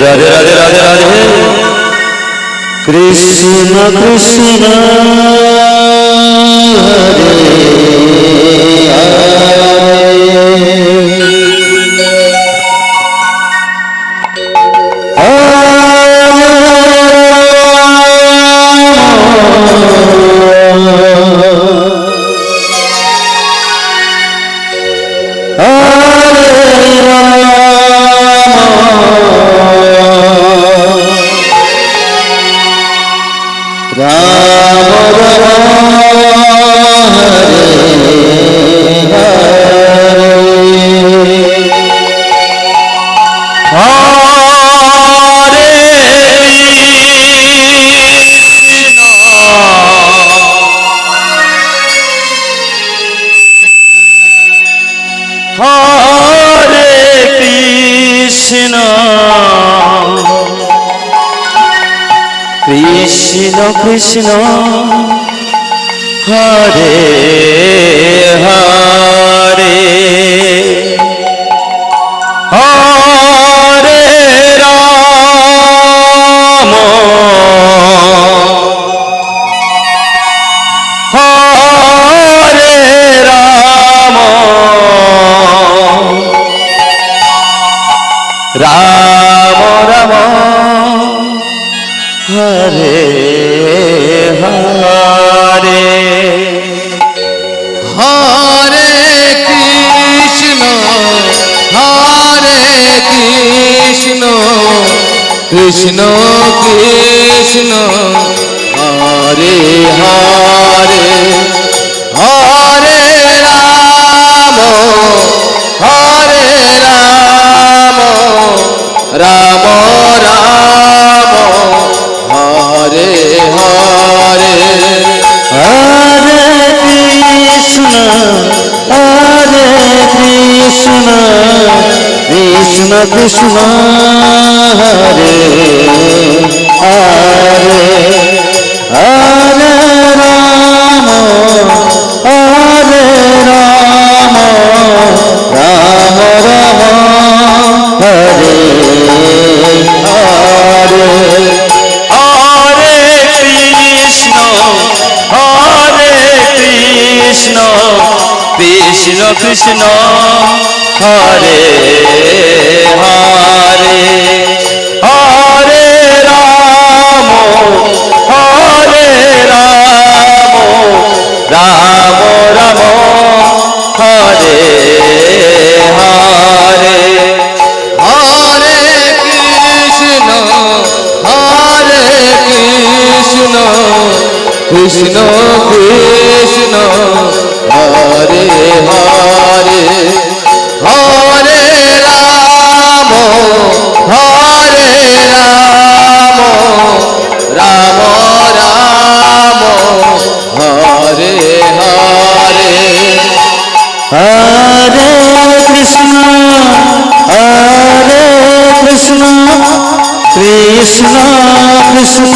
Radhe Radhe Radhe Radhe Krishna Krishna Krishna Krishna Hare Hare Hare Ram Hare Ram Ram Ram Hare Hare Hare Krishna Krishna Krishna Hare Hare Hare Ram Ram Ram Hare Hare Hare Krishna Krishna Krishna Hare Hare Hare Ram Ram Ram Hare Hare Hare Krishna Krishna Krishna Hare Hare Hare Ram Ram Ram Hare Hare Hare Krishna Krishna Krishna Hare Hare Hare Ram Ram Ram Hare Hare Hare Krishna Krishna Krishna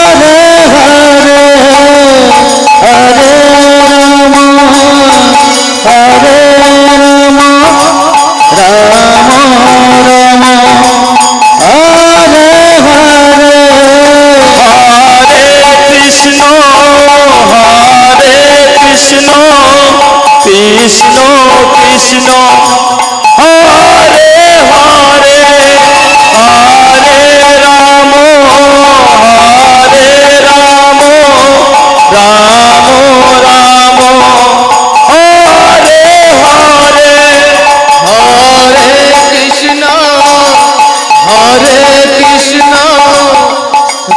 Hare Hare Hare Ram Ram Ram Hare Hare Hare Krishna Krishna Krishna Hare Hare Hare Ram Ram Ram Hare Hare Hare Krishna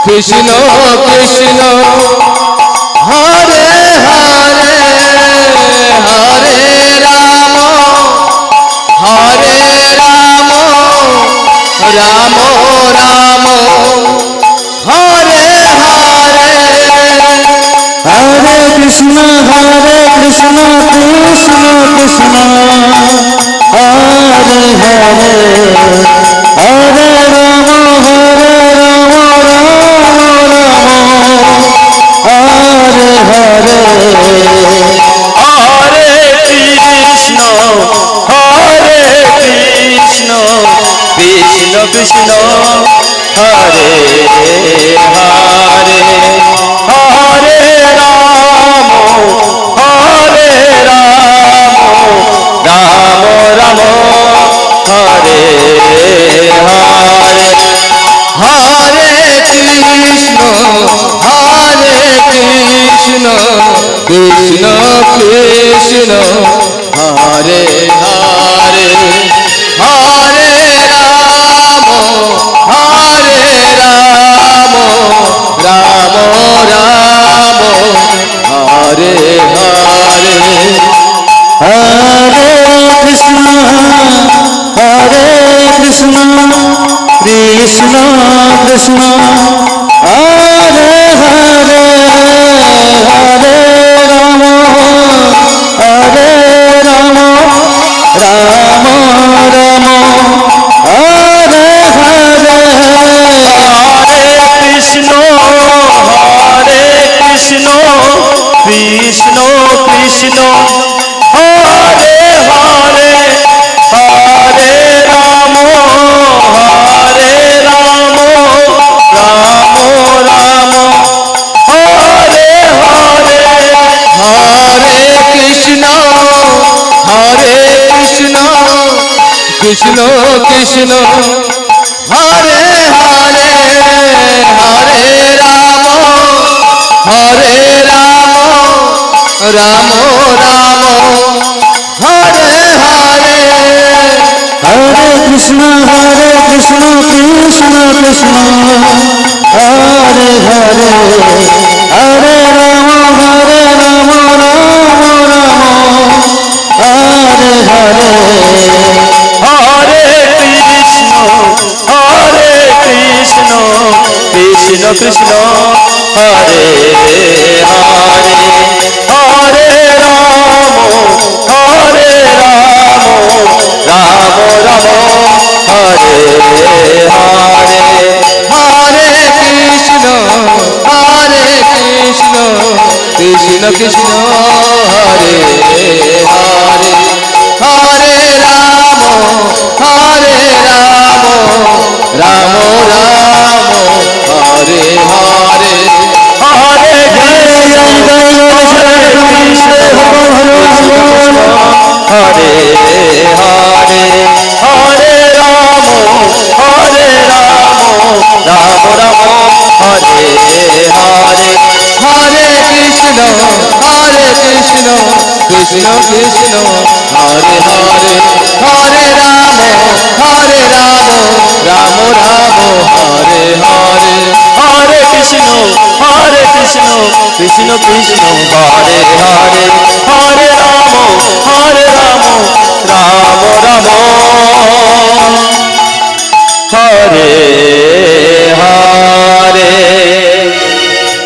Krishna Krishna Hare Hare Hare Ram Ram Ram Hare Hare Hare Krishna Krishna Krishna Hare Hare Hare Ram Krishna Krishna Hare Hare Hare Ram Hare Ram Ram Ram Hare Hare Hare Krishna Krishna Krishna Hare Hare Hare Ram Ram Ram Hare Hare Hare Krishna Krishna Krishna Hare Hare Hare Ram Ram Ram Hare Hare Hare Krishna Krishna Krishna Hare Hare Hare Ram Ram Ram Hare Hare Hare Krishna Krishna Krishna Hare Hare Hare Ram Ram Hare Hare Hare Krishna Krishna Hare Hare Hare Ram Ram Hare Hare Hare Krishna Krishna Krishna Hare Hare Hare Ram Ram Ram Hare Hare Hare Krishna Krishna Krishna Hare Hare Hare Ram Ram Hare Hare Hare Joy Joy Joy Krishna Hare Hare Hare Ram Ram Ram Hare Hare Hare Krishna Krishna Krishna Hare Hare Hare Ram Ram Hare Hare